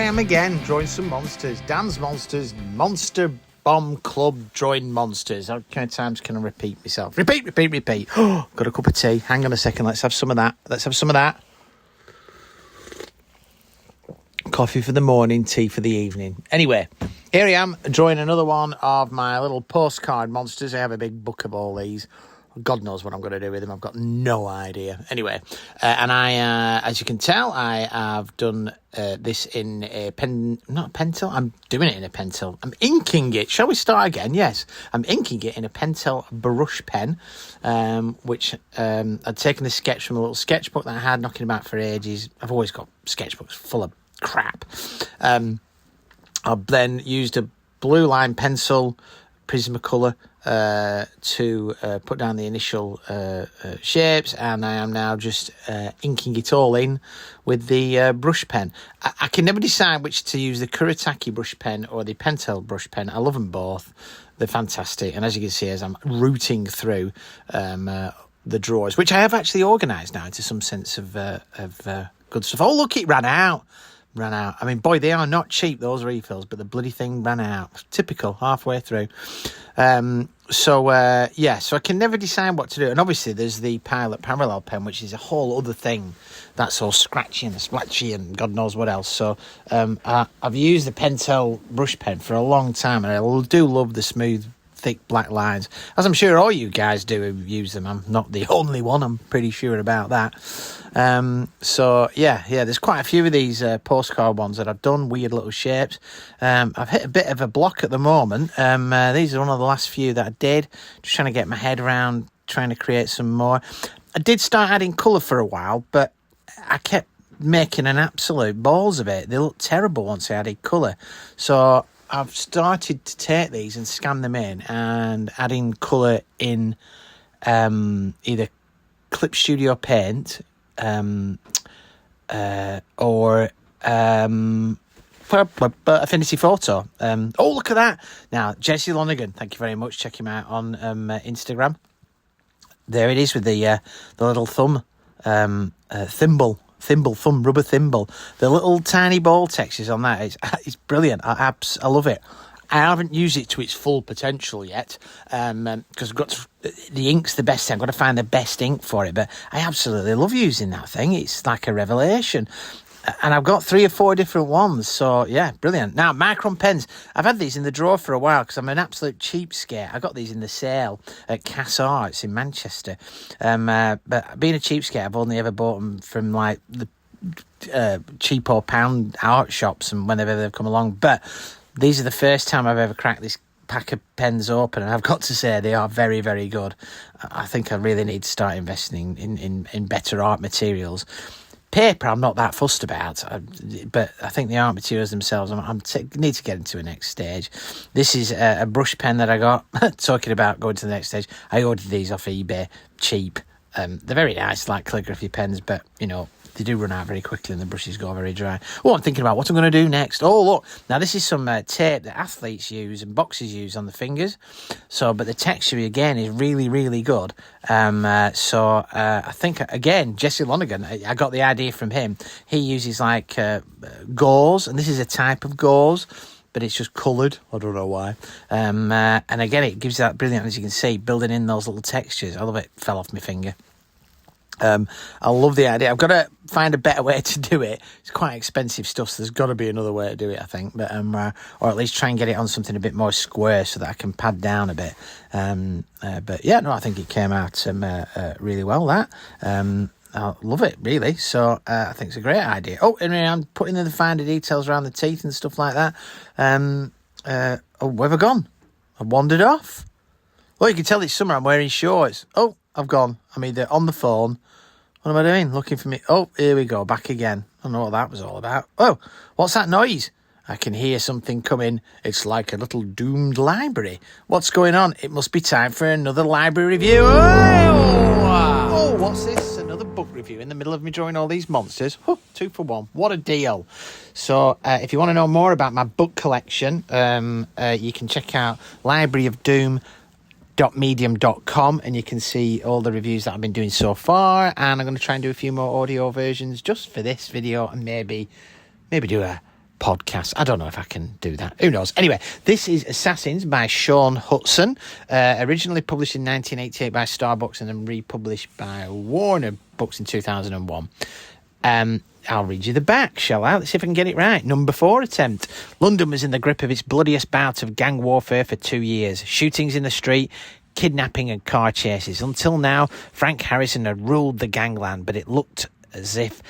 I am again, drawing some monsters. Dansmonsters, Monster Bomb Club drawing monsters. How many times can I repeat myself? Repeat. Oh, got a cup of tea. Hang on a second. Let's have some of that. Coffee for the morning, tea for the evening. Anyway, here I am, drawing another one of my little postcard monsters. I have a big book of all these. God knows what I'm going to do with them. I've got no idea. Anyway, and I, as you can tell, I have done this in a not a pencil. I'm doing it in a pencil. I'm inking it. Shall we start again? Yes. I'm inking it in a pencil brush pen, which I'd taken a sketch from a little sketchbook that I had knocking about for ages. I've always got sketchbooks full of crap. I've then used a blue line pencil, Prismacolor, to put down the initial shapes, and I am now just inking it all in with the brush pen. I can never decide which to use, the Kuretake brush pen or the Pentel brush pen. I love them both. They're fantastic, and as you can see, as I'm rooting through the drawers, which I have actually organised now into some sense of good stuff. Oh, look, it ran out. I mean, boy, they are not cheap, those refills, but the bloody thing ran out. Typical, halfway through. So I can never decide what to do. And obviously there's the Pilot Parallel pen, which is a whole other thing. That's all scratchy and splatchy and God knows what else. So I've used the Pentel brush pen for a long time, and I do love the smooth, thick black lines, as I'm sure all you guys do who use them. I'm not the only one, I'm pretty sure about that. There's quite a few of these postcard ones that I've done, weird little shapes. I've hit a bit of a block at the moment. These are one of the last few that I did, just trying to get my head around, trying to create some more. I did start adding colour for a while, but I kept making an absolute balls of it. They looked terrible once I added colour, so I've started to take these and scan them in and adding colour in either Clip Studio Paint or Affinity Photo. Oh, look at that. Now, Jesse Lonergan, thank you very much. Check him out on Instagram. There it is with the little thumb rubber thimble. The little tiny ball textures on that, it's brilliant. I love it. I haven't used it to its full potential yet, because the ink's the best thing. I've got to find the best ink for it, but I absolutely love using that thing. It's like a revelation. And I've got 3 or 4 different ones, so yeah, brilliant. Now, Micron pens. I've had these in the drawer for a while because I'm an absolute cheapskate. I got these in the sale at Cass Arts in Manchester. But being a cheapskate, I've only ever bought them from like the cheapo pound art shops and whenever they've come along. But these are the first time I've ever cracked this pack of pens open, and I've got to say they are very, very good. I think I really need to start investing in better art materials. Paper, I'm not that fussed about, but I think the art materials themselves, I need to get into the next stage. This is a brush pen that I got. Talking about going to the next stage, I ordered these off eBay, cheap. They're very nice, like calligraphy pens, but, you know, they do run out very quickly and the brushes go very dry. Oh, I'm thinking about what I'm going to do next. Oh, look. Now, this is some tape that athletes use and boxers use on the fingers. So, but the texture, again, is really, really good. I think, again, Jesse Lonergan, I got the idea from him. He uses, like, gauze, and this is a type of gauze, but it's just coloured. I don't know why. And again, it gives you that brilliant, as you can see, building in those little textures. I love it. Fell off my finger. I love the idea. I've got to find a better way to do it. It's quite expensive stuff, so there's got to be another way to do it, I think. But or at least try and get it on something a bit more square so that I can pad down a bit. I think it came out really well. That I love it, really. So I think it's a great idea. Oh, and I'm putting in the finer details around the teeth and stuff like that. Where have I gone? I wandered off. Well, you can tell it's summer. I'm wearing shorts. Oh, I've gone. I'm either on the phone. What am I doing? Looking for me. Oh, here we go. Back again. I don't know what that was all about. Oh, what's that noise? I can hear something coming. It's like a little doomed library. What's going on? It must be time for another library review. Oh, what's this? Another book review in the middle of me drawing all these monsters. 2 for 1. What a deal. So if you want to know more about my book collection, you can check out Library of Doom medium.com, and you can see all the reviews that I've been doing so far, and I'm going to try and do a few more audio versions just for this video, and maybe do a podcast. I don't know if I can do that. Who knows? Anyway, this is Assassins by Shaun Hutson, originally published in 1988 by Starbucks and then republished by Warner Books in 2001. I'll read you the back, shall I? Let's see if I can get it right. Number 4 attempt. London was in the grip of its bloodiest bout of gang warfare for 2 years. Shootings in the street, kidnapping and car chases. Until now, Frank Harrison had ruled the gangland, but it looked as if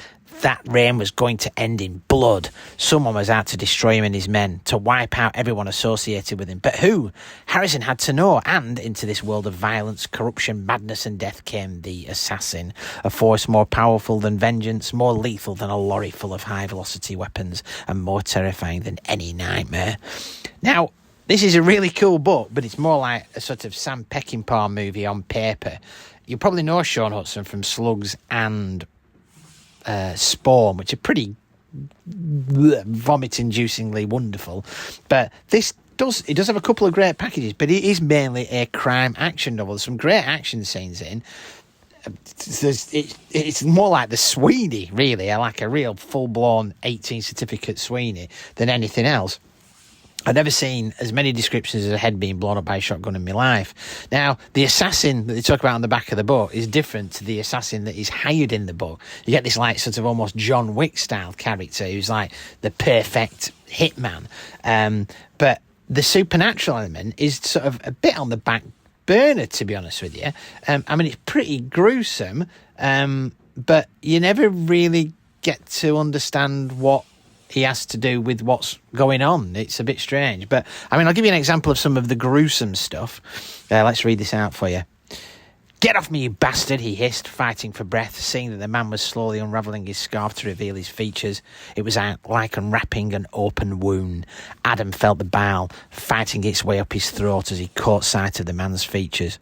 that reign was going to end in blood. Someone was out to destroy him and his men, to wipe out everyone associated with him. But who? Harrison had to know, and into this world of violence, corruption, madness and death came the assassin, a force more powerful than vengeance, more lethal than a lorry full of high-velocity weapons, and more terrifying than any nightmare. Now, this is a really cool book, but it's more like a sort of Sam Peckinpah movie on paper. You probably know Shaun Hutson from Slugs and Spawn, which are pretty vomit-inducingly wonderful. But it does have a couple of great packages, but it is mainly a crime action novel. There's some great action scenes in. It's more like the Sweeney, really, like a real full-blown 18 certificate Sweeney than anything else. I've never seen as many descriptions of a head being blown up by a shotgun in my life. Now, the assassin that they talk about on the back of the book is different to the assassin that is hired in the book. You get this like sort of almost John Wick style character who's like the perfect hitman. But the supernatural element is sort of a bit on the back burner, to be honest with you. I mean, it's pretty gruesome, but you never really get to understand what he has to do with what's going on. It's a bit strange. But, I mean, I'll give you an example of some of the gruesome stuff. Let's read this out for you. "Get off me, you bastard," he hissed, fighting for breath, seeing that the man was slowly unravelling his scarf to reveal his features. It was like unwrapping an open wound. Adam felt the bile fighting its way up his throat as he caught sight of the man's features.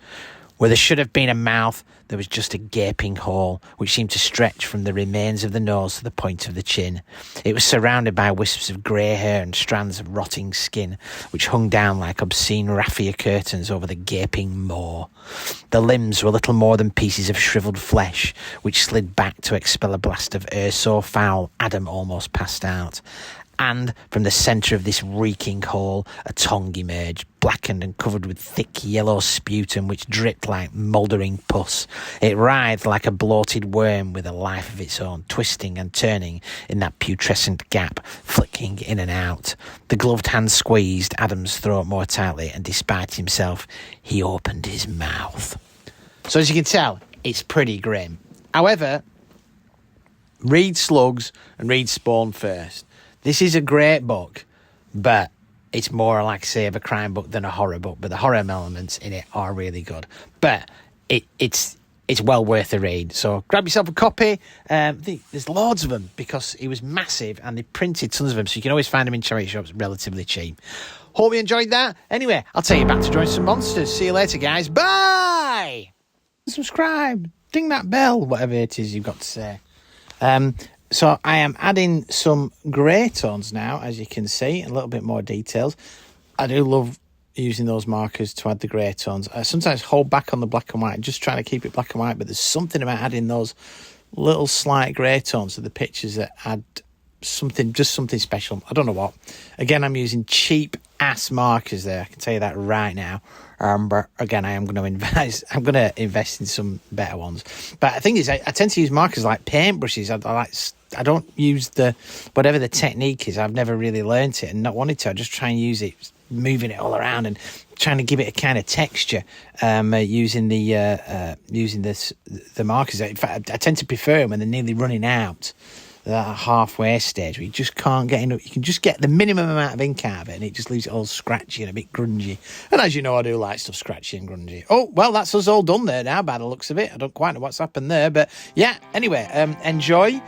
Where there should have been a mouth, there was just a gaping hole, which seemed to stretch from the remains of the nose to the point of the chin. It was surrounded by wisps of grey hair and strands of rotting skin, which hung down like obscene raffia curtains over the gaping maw. The limbs were little more than pieces of shriveled flesh, which slid back to expel a blast of air so foul Adam almost passed out. And from the centre of this reeking hole, a tongue emerged, blackened and covered with thick yellow sputum which dripped like mouldering pus. It writhed like a bloated worm with a life of its own, twisting and turning in that putrescent gap, flicking in and out. The gloved hand squeezed Adam's throat more tightly, and despite himself, he opened his mouth. So as you can tell, it's pretty grim. However, read Slugs and read Spawn first. This is a great book, but it's more like, say, of a crime book than a horror book. But the horror elements in it are really good. But it's well worth a read. So grab yourself a copy. There's loads of them because it was massive and they printed tons of them. So you can always find them in charity shops relatively cheap. Hope you enjoyed that. Anyway, I'll take you back to Dansmonsters. See you later, guys. Bye! Subscribe. Ding that bell. Whatever it is you've got to say. So I am adding some grey tones now, as you can see, a little bit more details. I do love using those markers to add the grey tones. I sometimes hold back on the black and white, just trying to keep it black and white, but there's something about adding those little slight grey tones to the pictures that add something special. I don't know what. Again, I'm using cheap ass markers there. I can tell you that right now. But again, I'm going to invest in some better ones. But the thing is, I tend to use markers like paintbrushes. I don't use whatever the technique is. I've never really learnt it and not wanted to. I just try and use it, moving it all around and trying to give it a kind of texture. Using the markers. In fact, I tend to prefer them when they're nearly running out. That halfway stage where you just can't get enough. You can just get the minimum amount of ink out of it, and it just leaves it all scratchy and a bit grungy. And as you know, I do like stuff scratchy and grungy. Oh, well, that's us all done there now by the looks of it. I don't quite know what's happened there, but yeah. Anyway, enjoy.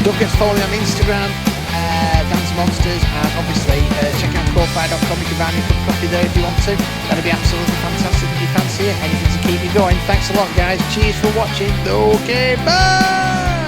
Don't forget to follow me on Instagram, Dansmonsters, and obviously check out Postcard.com. You can buy me a cup of coffee there if you want to. That'd be absolutely fantastic if you fancy it. Anything to keep you going. Thanks a lot, guys. Cheers for watching. Okay, bye!